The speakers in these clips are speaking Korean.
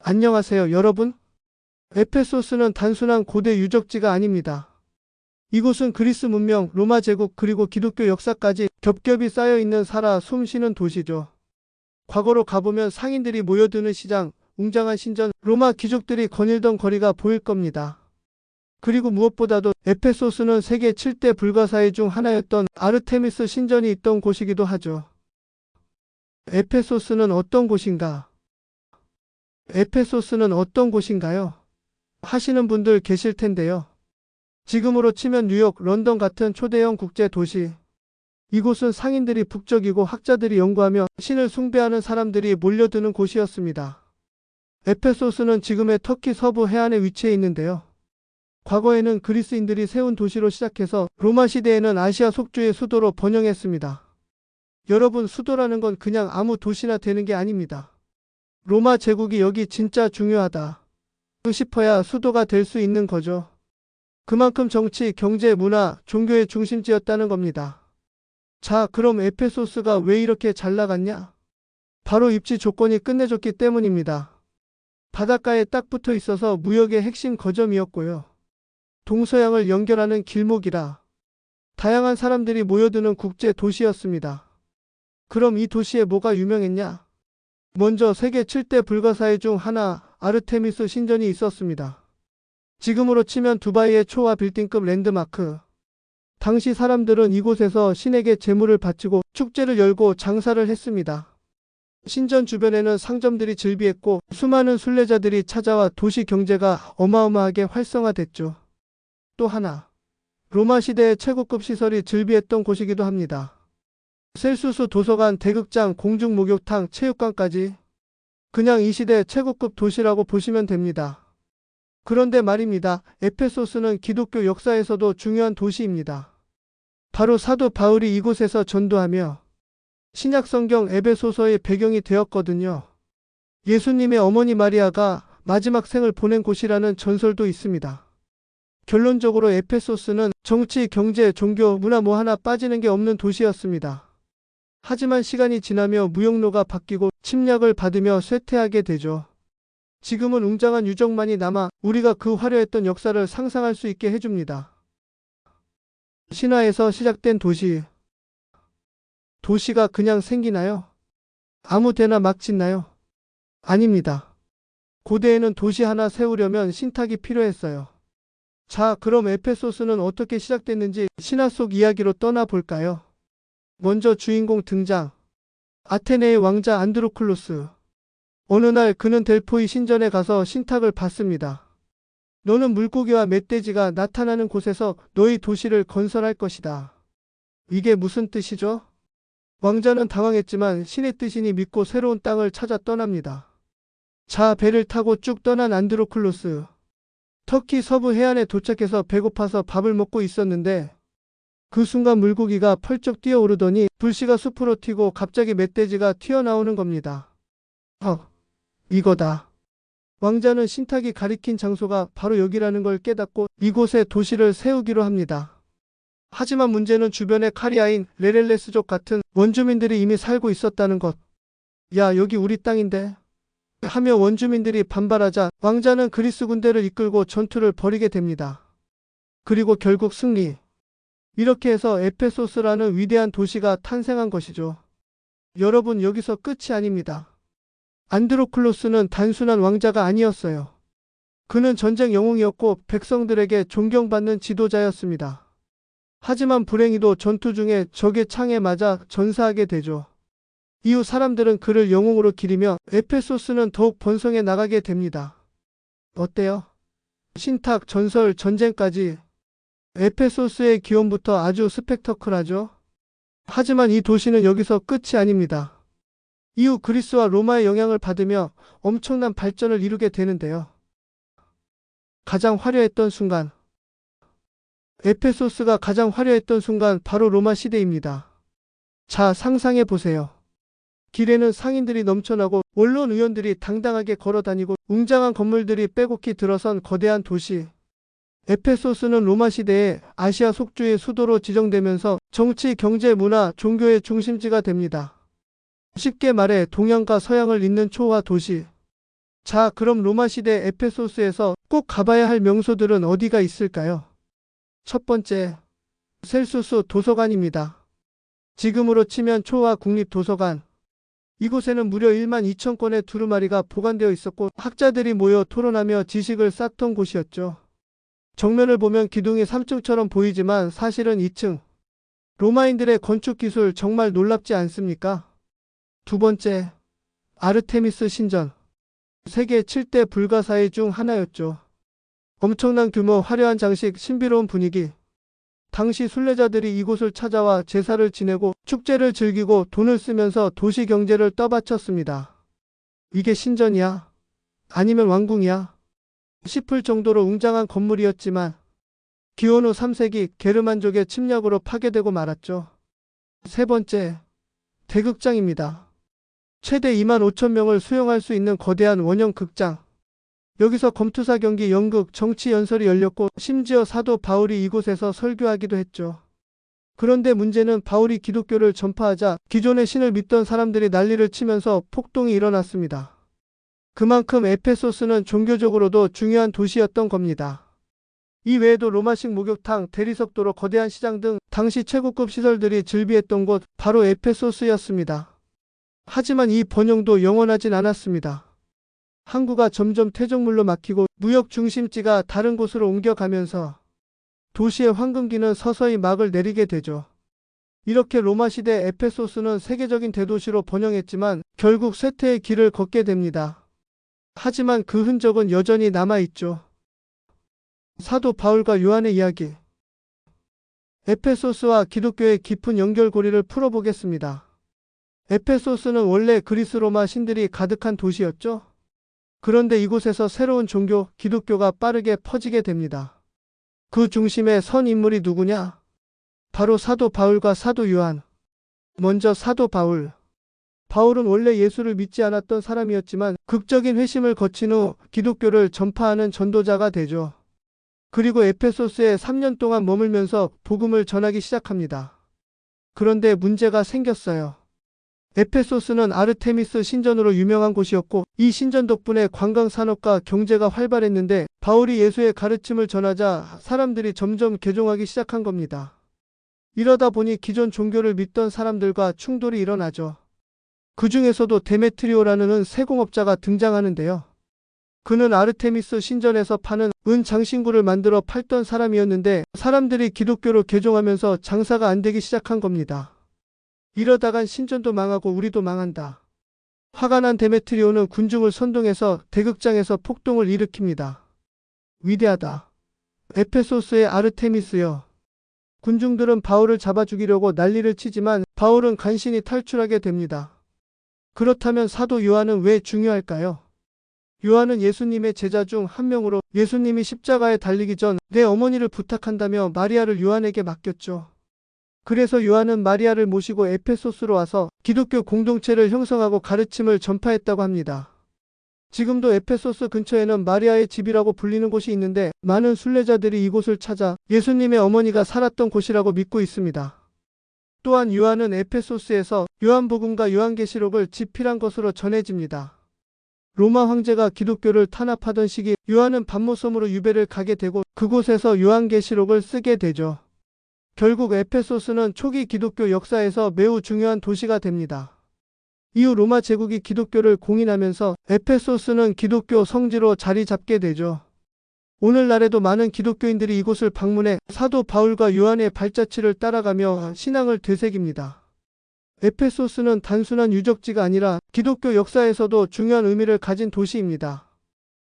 안녕하세요, 여러분. 에페소스는 단순한 고대 유적지가 아닙니다. 이곳은 그리스 문명, 로마 제국 그리고 기독교 역사까지 겹겹이 쌓여 있는 살아 숨쉬는 도시죠. 과거로 가보면 상인들이 모여드는 시장, 웅장한 신전, 로마 귀족들이 거닐던 거리가 보일 겁니다. 그리고 무엇보다도 에페소스는 세계 7대 불가사의 중 하나였던 아르테미스 신전이 있던 곳이기도 하죠. 에페소스는 어떤 곳인가? 에페소스는 어떤 곳인가요? 하시는 분들 계실 텐데요. 지금으로 치면 뉴욕, 런던 같은 초대형 국제 도시. 이곳은 상인들이 북적이고 학자들이 연구하며 신을 숭배하는 사람들이 몰려드는 곳이었습니다. 에페소스는 지금의 터키 서부 해안에 위치해 있는데요. 과거에는 그리스인들이 세운 도시로 시작해서 로마 시대에는 아시아 속주의 수도로 번영했습니다. 여러분, 수도라는 건 그냥 아무 도시나 되는 게 아닙니다. 로마 제국이 여기 진짜 중요하다 싶어야 수도가 될 수 있는 거죠. 그만큼 정치, 경제, 문화, 종교의 중심지였다는 겁니다. 자, 그럼 에페소스가 왜 이렇게 잘 나갔냐? 바로 입지 조건이 끝내줬기 때문입니다. 바닷가에 딱 붙어 있어서 무역의 핵심 거점이었고요. 동서양을 연결하는 길목이라 다양한 사람들이 모여드는 국제 도시였습니다. 그럼 이 도시에 뭐가 유명했냐? 먼저 세계 7대 불가사의 중 하나, 아르테미스 신전이 있었습니다. 지금으로 치면 두바이의 초화 빌딩급 랜드마크. 당시 사람들은 이곳에서 신에게 제물을 바치고 축제를 열고 장사를 했습니다. 신전 주변에는 상점들이 즐비했고 수많은 순례자들이 찾아와 도시 경제가 어마어마하게 활성화됐죠. 또 하나, 로마 시대의 최고급 시설이 즐비했던 곳이기도 합니다. 셀수스 도서관, 대극장, 공중 목욕탕, 체육관까지 그냥 이 시대 최고급 도시라고 보시면 됩니다. 그런데 말입니다. 에페소스는 기독교 역사에서도 중요한 도시입니다. 바로 사도 바울이 이곳에서 전도하며 신약 성경 에베소서의 배경이 되었거든요. 예수님의 어머니 마리아가 마지막 생을 보낸 곳이라는 전설도 있습니다. 결론적으로 에페소스는 정치, 경제, 종교, 문화 뭐 하나 빠지는 게 없는 도시였습니다. 하지만 시간이 지나며 무역로가 바뀌고 침략을 받으며 쇠퇴하게 되죠. 지금은 웅장한 유적만이 남아 우리가 그 화려했던 역사를 상상할 수 있게 해줍니다. 신화에서 시작된 도시. 도시가 그냥 생기나요? 아무 데나 막 짓나요? 아닙니다. 고대에는 도시 하나 세우려면 신탁이 필요했어요. 자, 그럼 에페소스는 어떻게 시작됐는지 신화 속 이야기로 떠나볼까요? 먼저 주인공 등장. 아테네의 왕자 안드로클로스. 어느 날 그는 델포이 신전에 가서 신탁을 받습니다. 너는 물고기와 멧돼지가 나타나는 곳에서 너희 도시를 건설할 것이다. 이게 무슨 뜻이죠? 왕자는 당황했지만 신의 뜻이니 믿고 새로운 땅을 찾아 떠납니다. 자, 배를 타고 쭉 떠난 안드로클로스. 터키 서부 해안에 도착해서 배고파서 밥을 먹고 있었는데 그 순간 물고기가 펄쩍 뛰어오르더니 불씨가 숲으로 튀고 갑자기 멧돼지가 튀어나오는 겁니다. 이거다. 왕자는 신탁이 가리킨 장소가 바로 여기라는 걸 깨닫고 이곳에 도시를 세우기로 합니다. 하지만 문제는 주변에 카리아인 레렐레스족 같은 원주민들이 이미 살고 있었다는 것. 야, 여기 우리 땅인데? 하며 원주민들이 반발하자 왕자는 그리스 군대를 이끌고 전투를 벌이게 됩니다. 그리고 결국 승리. 이렇게 해서 에페소스라는 위대한 도시가 탄생한 것이죠. 여러분, 여기서 끝이 아닙니다. 안드로클로스는 단순한 왕자가 아니었어요. 그는 전쟁 영웅이었고 백성들에게 존경받는 지도자였습니다. 하지만 불행히도 전투 중에 적의 창에 맞아 전사하게 되죠. 이후 사람들은 그를 영웅으로 기리며 에페소스는 더욱 번성해 나가게 됩니다. 어때요? 신탁, 전설, 전쟁까지 에페소스의 기원부터 아주 스펙터클하죠? 하지만 이 도시는 여기서 끝이 아닙니다. 이후 그리스와 로마의 영향을 받으며 엄청난 발전을 이루게 되는데요. 가장 화려했던 순간. 에페소스가 가장 화려했던 순간 바로 로마 시대입니다. 자, 상상해 보세요. 길에는 상인들이 넘쳐나고 원로원 의원들이 당당하게 걸어다니고 웅장한 건물들이 빼곡히 들어선 거대한 도시. 에페소스는 로마 시대에 아시아 속주의 수도로 지정되면서 정치, 경제, 문화, 종교의 중심지가 됩니다. 쉽게 말해 동양과 서양을 잇는 초화 도시. 자, 그럼 로마 시대 에페소스에서 꼭 가봐야 할 명소들은 어디가 있을까요? 첫 번째, 셀수스 도서관입니다. 지금으로 치면 초와 국립도서관. 이곳에는 무려 1만 2천 건의 두루마리가 보관되어 있었고 학자들이 모여 토론하며 지식을 쌓던 곳이었죠. 정면을 보면 기둥이 3층처럼 보이지만 사실은 2층. 로마인들의 건축 기술 정말 놀랍지 않습니까? 두 번째, 아르테미스 신전. 세계 7대 불가사의 중 하나였죠. 엄청난 규모, 화려한 장식, 신비로운 분위기. 당시 순례자들이 이곳을 찾아와 제사를 지내고 축제를 즐기고 돈을 쓰면서 도시 경제를 떠받쳤습니다. 이게 신전이야? 아니면 왕궁이야? 싶을 정도로 웅장한 건물이었지만 기원 후 3세기 게르만족의 침략으로 파괴되고 말았죠. 세 번째, 대극장입니다. 최대 2만 5천 명을 수용할 수 있는 거대한 원형 극장. 여기서 검투사 경기, 연극, 정치 연설이 열렸고 심지어 사도 바울이 이곳에서 설교하기도 했죠. 그런데 문제는 바울이 기독교를 전파하자 기존의 신을 믿던 사람들이 난리를 치면서 폭동이 일어났습니다. 그만큼 에페소스는 종교적으로도 중요한 도시였던 겁니다. 이 외에도 로마식 목욕탕, 대리석도로, 거대한 시장 등 당시 최고급 시설들이 즐비했던 곳 바로 에페소스였습니다. 하지만 이 번영도 영원하진 않았습니다. 항구가 점점 퇴적물로 막히고 무역 중심지가 다른 곳으로 옮겨가면서 도시의 황금기는 서서히 막을 내리게 되죠. 이렇게 로마 시대 에페소스는 세계적인 대도시로 번영했지만 결국 쇠퇴의 길을 걷게 됩니다. 하지만 그 흔적은 여전히 남아있죠. 사도 바울과 요한의 이야기. 에페소스와 기독교의 깊은 연결고리를 풀어보겠습니다. 에페소스는 원래 그리스 로마 신들이 가득한 도시였죠. 그런데 이곳에서 새로운 종교, 기독교가 빠르게 퍼지게 됩니다. 그 중심에 선 인물이 누구냐? 바로 사도 바울과 사도 요한. 먼저 사도 바울. 바울은 원래 예수를 믿지 않았던 사람이었지만 극적인 회심을 거친 후 기독교를 전파하는 전도자가 되죠. 그리고 에페소스에 3년 동안 머물면서 복음을 전하기 시작합니다. 그런데 문제가 생겼어요. 에페소스는 아르테미스 신전으로 유명한 곳이었고 이 신전 덕분에 관광 산업과 경제가 활발했는데 바울이 예수의 가르침을 전하자 사람들이 점점 개종하기 시작한 겁니다. 이러다 보니 기존 종교를 믿던 사람들과 충돌이 일어나죠. 그 중에서도 데메트리오라는 세공업자가 등장하는데요. 그는 아르테미스 신전에서 파는 은 장신구를 만들어 팔던 사람이었는데 사람들이 기독교로 개종하면서 장사가 안 되기 시작한 겁니다. 이러다간 신전도 망하고 우리도 망한다. 화가 난 데메트리오는 군중을 선동해서 대극장에서 폭동을 일으킵니다. 위대하다. 에페소스의 아르테미스여. 군중들은 바울을 잡아 죽이려고 난리를 치지만 바울은 간신히 탈출하게 됩니다. 그렇다면 사도 요한은 왜 중요할까요? 요한은 예수님의 제자 중 한 명으로 예수님이 십자가에 달리기 전 내 어머니를 부탁한다며 마리아를 요한에게 맡겼죠. 그래서 요한은 마리아를 모시고 에페소스로 와서 기독교 공동체를 형성하고 가르침을 전파했다고 합니다. 지금도 에페소스 근처에는 마리아의 집이라고 불리는 곳이 있는데 많은 순례자들이 이곳을 찾아 예수님의 어머니가 살았던 곳이라고 믿고 있습니다. 또한 요한은 에페소스에서 요한복음과 요한계시록을 집필한 것으로 전해집니다. 로마 황제가 기독교를 탄압하던 시기 요한은 반모섬으로 유배를 가게 되고 그곳에서 요한계시록을 쓰게 되죠. 결국 에페소스는 초기 기독교 역사에서 매우 중요한 도시가 됩니다. 이후 로마 제국이 기독교를 공인하면서 에페소스는 기독교 성지로 자리 잡게 되죠. 오늘날에도 많은 기독교인들이 이곳을 방문해 사도 바울과 요한의 발자취를 따라가며 신앙을 되새깁니다. 에페소스는 단순한 유적지가 아니라 기독교 역사에서도 중요한 의미를 가진 도시입니다.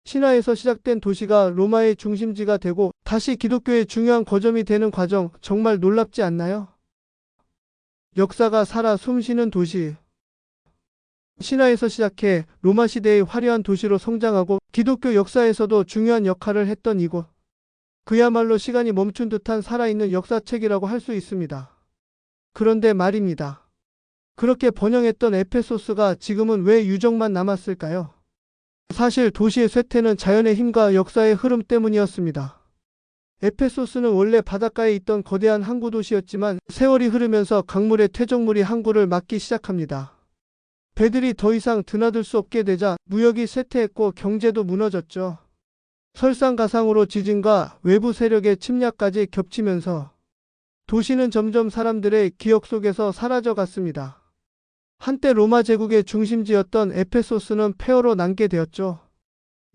신화에서 시작된 도시가 로마의 중심지가 되고 다시 기독교의 중요한 거점이 되는 과정 정말 놀랍지 않나요? 역사가 살아 숨쉬는 도시. 신화에서 시작해 로마 시대의 화려한 도시로 성장하고 기독교 역사에서도 중요한 역할을 했던 이곳. 그야말로 시간이 멈춘 듯한 살아있는 역사책이라고 할 수 있습니다. 그런데 말입니다. 그렇게 번영했던 에페소스가 지금은 왜 유적만 남았을까요? 사실 도시의 쇠퇴는 자연의 힘과 역사의 흐름 때문이었습니다. 에페소스는 원래 바닷가에 있던 거대한 항구 도시였지만 세월이 흐르면서 강물의 퇴적물이 항구를 막기 시작합니다. 배들이 더 이상 드나들 수 없게 되자 무역이 쇠퇴했고 경제도 무너졌죠. 설상가상으로 지진과 외부 세력의 침략까지 겹치면서 도시는 점점 사람들의 기억 속에서 사라져 갔습니다. 한때 로마 제국의 중심지였던 에페소스는 폐허로 남게 되었죠.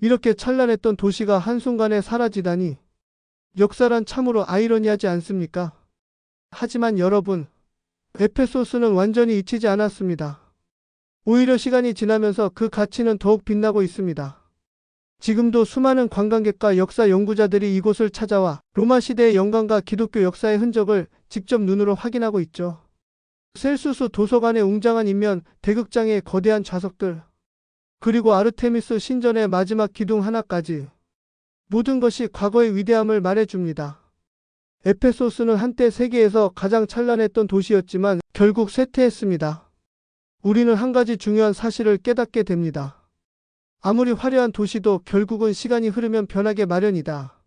이렇게 찬란했던 도시가 한순간에 사라지다니 역사란 참으로 아이러니하지 않습니까? 하지만 여러분, 에페소스는 완전히 잊히지 않았습니다. 오히려 시간이 지나면서 그 가치는 더욱 빛나고 있습니다. 지금도 수많은 관광객과 역사 연구자들이 이곳을 찾아와 로마 시대의 영광과 기독교 역사의 흔적을 직접 눈으로 확인하고 있죠. 셀수스 도서관의 웅장한 인면, 대극장의 거대한 좌석들, 그리고 아르테미스 신전의 마지막 기둥 하나까지 모든 것이 과거의 위대함을 말해줍니다. 에페소스는 한때 세계에서 가장 찬란했던 도시였지만 결국 쇠퇴했습니다. 우리는 한 가지 중요한 사실을 깨닫게 됩니다. 아무리 화려한 도시도 결국은 시간이 흐르면 변하게 마련이다.